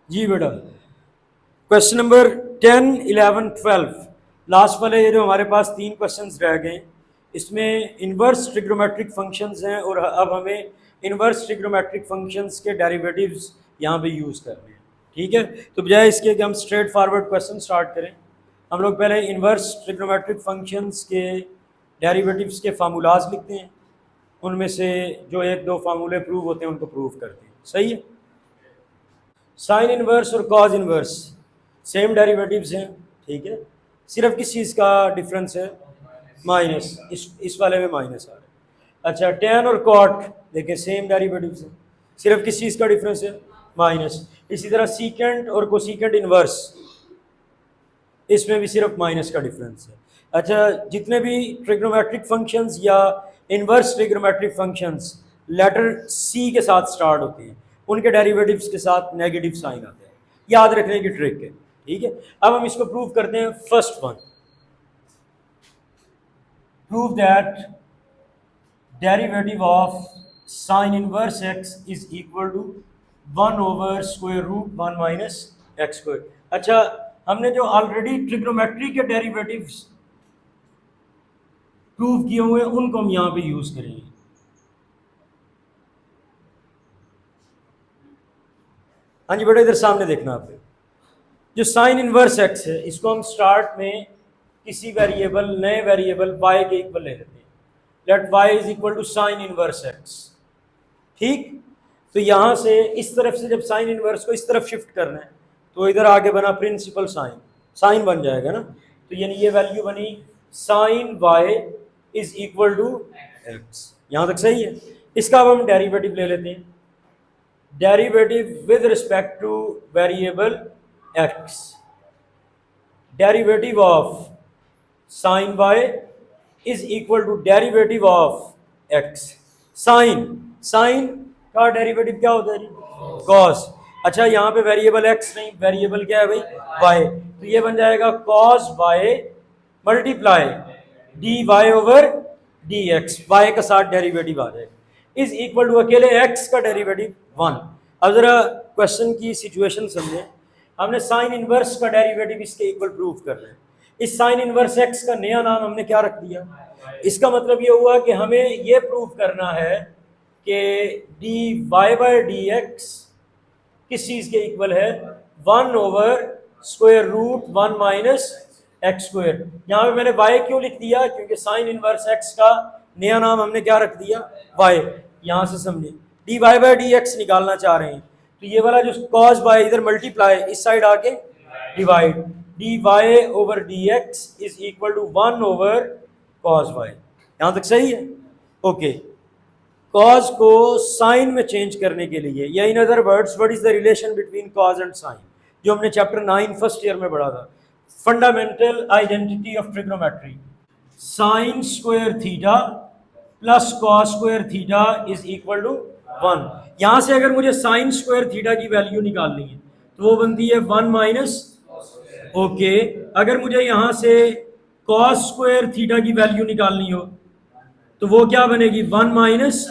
जी बेटा, question number 10, 11, 12 last वाले ये जो हमारे पास 3 क्वेश्चंस रह गए, इसमें इन्वर्स ट्रिग्नोमेट्रिक फंक्शंस हैं और अब हमें इन्वर्स ट्रिग्नोमेट्रिक फंक्शंस के डेरिवेटिव्स यहाँ पे यूज़ करने हैं। ठीक है, तो बजाय इसके कि हम स्ट्रेट फॉरवर्ड क्वेश्चन स्टार्ट करें, हम लोग पहले इन्वर्स ट्रिग्नोमेट्रिक फंक्शंस के डेरिवेटिव्स के फार्मूलाज लिखते हैं, उनमें से जो एक दो फार्मूले प्रूव होते हैं उनको प्रूव करते हैं। सही है। साइन इनवर्स और कॉज इनवर्स सेम डेरिवेटिव्स हैं। ठीक है, सिर्फ किस चीज़ का डिफरेंस है? माइनस। इस वाले में माइनस आ रहा है। अच्छा, टेन और कॉट देखिए सेम डेरिवेटिव्स हैं, सिर्फ किस चीज़ का डिफरेंस है? माइनस। इसी तरह सीकेंट और कोसीकेंट इनवर्स, इसमें भी सिर्फ माइनस का डिफरेंस है। अच्छा, जितने भी ट्रिग्नोमेट्रिक फंक्शंस या इनवर्स ट्रिग्नोमेट्रिक फंक्शंस लेटर सी के साथ स्टार्ट होते हैं, उनके डेरिवेटिव्स के साथ नेगेटिव साइन आते हैं। याद रखने की ट्रिक है। ठीक है, अब हम इसको प्रूव करते हैं। First one, prove that derivative of sine inverse x is equal to 1/√1 minus x square. अच्छा, हमने जो ऑलरेडी ट्रिग्नोमेट्री के डेरिवेटिव्स प्रूव किए हुए हैं उनको हम यहां पे यूज करेंगे। हाँ जी बेटा, इधर सामने देखना आपने, जो साइन इनवर्स एक्स है इसको हम स्टार्ट में किसी वेरिएबल, नए वेरिएबल y के इक्वल ले लेते हैं। Let y is equal to sine inverse x. ठीक, तो यहां से इस तरफ से जब साइन इनवर्स को इस तरफ शिफ्ट करना है तो इधर आगे बना प्रिंसिपल साइन, साइन बन जाएगा ना, तो यानी ये वैल्यू बनी sine y is equal to x. यहां तक सही है। इसका अब हम डेरिवेटिव ले लेते हैं। Derivative with respect to variable x, derivative of sine y is equal to derivative of x। Sine, sine का डेरिवेटिव क्या होता है जी? कॉस। अच्छा, यहाँ पे वेरिएबल x नहीं, वेरिएबल क्या है भाई? y, तो ये बन जाएगा cos y multiply d y over d x, y का साथ डेरिवेटिव आ जाएगा, इज इक्वल टू अकेले x का डेरिवेटिव 1। अब जरा क्वेश्चन की सिचुएशन समझें। हमने साइन इनवर्स का डेरिवेटिव इसके इक्वल प्रूव करना है। इस साइन इनवर्स x का नया नाम हमने क्या रख दिया? इसका मतलब ये हुआ कि हमें ये प्रूव करना है कि d y by d x किस चीज के इक्वल है? 1/√1 माइनस एक्स स्क्वायर। यहाँ पे मैंने y क्यों लिख दिया? क्योंकि साइन इनवर्स x का नया नाम हमने क्या रख दिया? y। यहाँ से समझे, d y by d x निकालना चाह रहे हैं, तो ये वाला जो कॉस y इधर मल्टीप्लाई, इस साइड आके divide, d y over d x is equal to 1/cos y। यहाँ तक सही है? ओके, कॉज को साइन में चेंज करने के लिए, या in other words what is the relation between cos and sine, जो हमने चैप्टर 9 फर्स्ट ईयर में पढ़ा था, fundamental identity of trigonometry. Sine square theta plus cos square theta is equal to 1। यहां से अगर मुझे साइन स्क्वायर थीटा की वैल्यू निकालनी है तो वो बनती है 1 माइनस। ओके, अगर मुझे यहां से कॉस स्क्वायर थीटा की वैल्यू निकालनी हो तो वो क्या बनेगी? 1 माइनस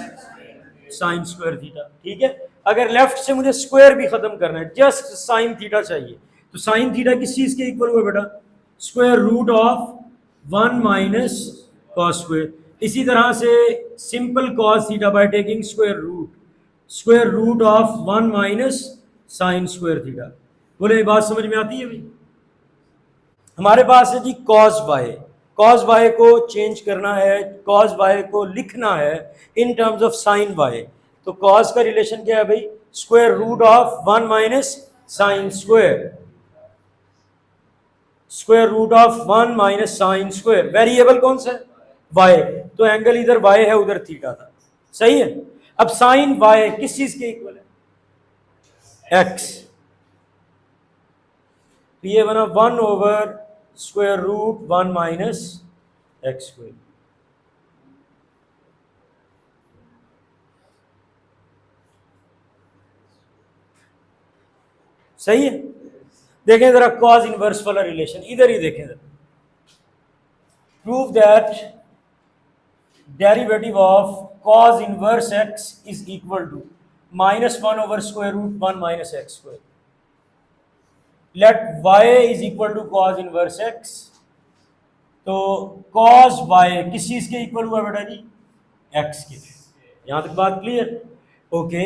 साइन स्क्वायर थीटा। ठीक है, अगर लेफ्ट से मुझे स्क्वायर भी खत्म करना है, जस्ट साइन थीटा चाहिए, तो साइन थीटा किस चीज के इक्वल हुआ बेटा? Square root of 1 minus cos square. इसी तरह से simple cos theta by taking square root of 1 minus sine square theta. बोले, ये बात समझ में आती है भाई? हमारे पास है जी कॉस वाई, कॉस वाई को चेंज करना है, कॉस वाई को लिखना है in terms of sine y, तो कॉस का रिलेशन क्या है भाई? Square root of 1 minus sine square, square root of 1 minus sine square. Variable कौन सा है? वाई, तो एंगल इधर वाई है उधर थीटा था। सही है। अब साइन वाई किस चीज के इक्वल है? एक्स, तो ये बना 1/√1 माइनस एक्स स्क्वायर। सही है। देखें जरा कॉज इनवर्स वाला रिलेशन, इधर ही देखें जरा। Prove that derivative of cos inverse x is equal to -1/√1 minus x square. Let y is equal to cos inverse x, तो कॉस y किस चीज के इक्वल हुआ बेटा जी, x के। यहां तक बात क्लियर? ओके,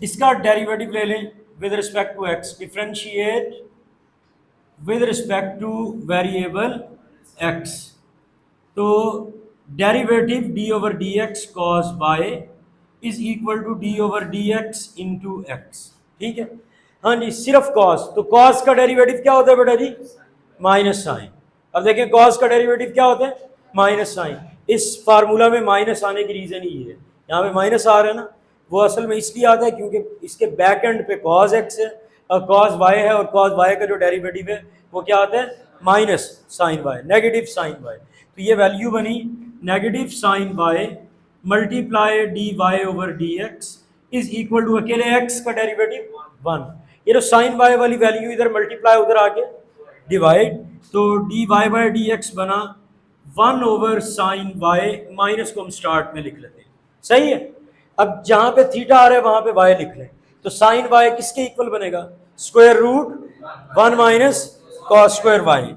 इसका डेरिवेटिव ले लें with respect to x, differentiate with respect to variable x, तो derivative d over d x cos y is equal to d over d x into x. ठीक है, हाँ जी, सिर्फ कॉस, तो कॉस का डेरिवेटिव क्या होता है बेटा जी, माइनस साइन। अब देखें कॉस का डेरिवेटिव क्या होता है, माइनस साइन। इस फार्मूला में माइनस आने की रीजन ही है, यहाँ पे माइनस आ रहा है ना, वो असल में इसलिए आता है क्योंकि इसके बैक एंड पे कॉस एक्स है और कॉस वाई है, और कॉस वाई का जो डेरिवेटिव है वो क्या आता है, minus sine y, negative sine y. तो ये वैल्यू बनी negative sine y multiply d y over d x is equal to, अकेले एक्स का डेरिवेटिव 1, ये जो साइन वाई वाली वैल्यू इधर मल्टीप्लाई उधर आके डिवाइड, तो d y by d x बना 1 ओवर साइन वाई, माइनस को हम स्टार्ट में लिख लेते हैं, सही है। अब जहां पे थीटा आ रहा है वहां पे वाई लिख लें, तो साइन वाई किसके इक्वल बनेगा, square root 1 minus cos square y.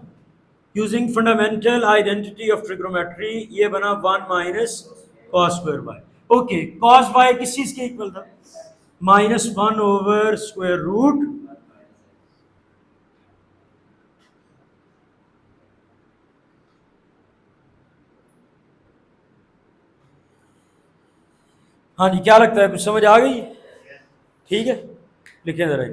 Using fundamental identity of trigonometry, ये बना 1 minus cos square y. Okay, cos y किस चीज के इक्वल था, -1 ओवर स्क्वायर रूट, हाँ जी क्या लगता है, कुछ समझ आ गई? ठीक है, लिखें जरा।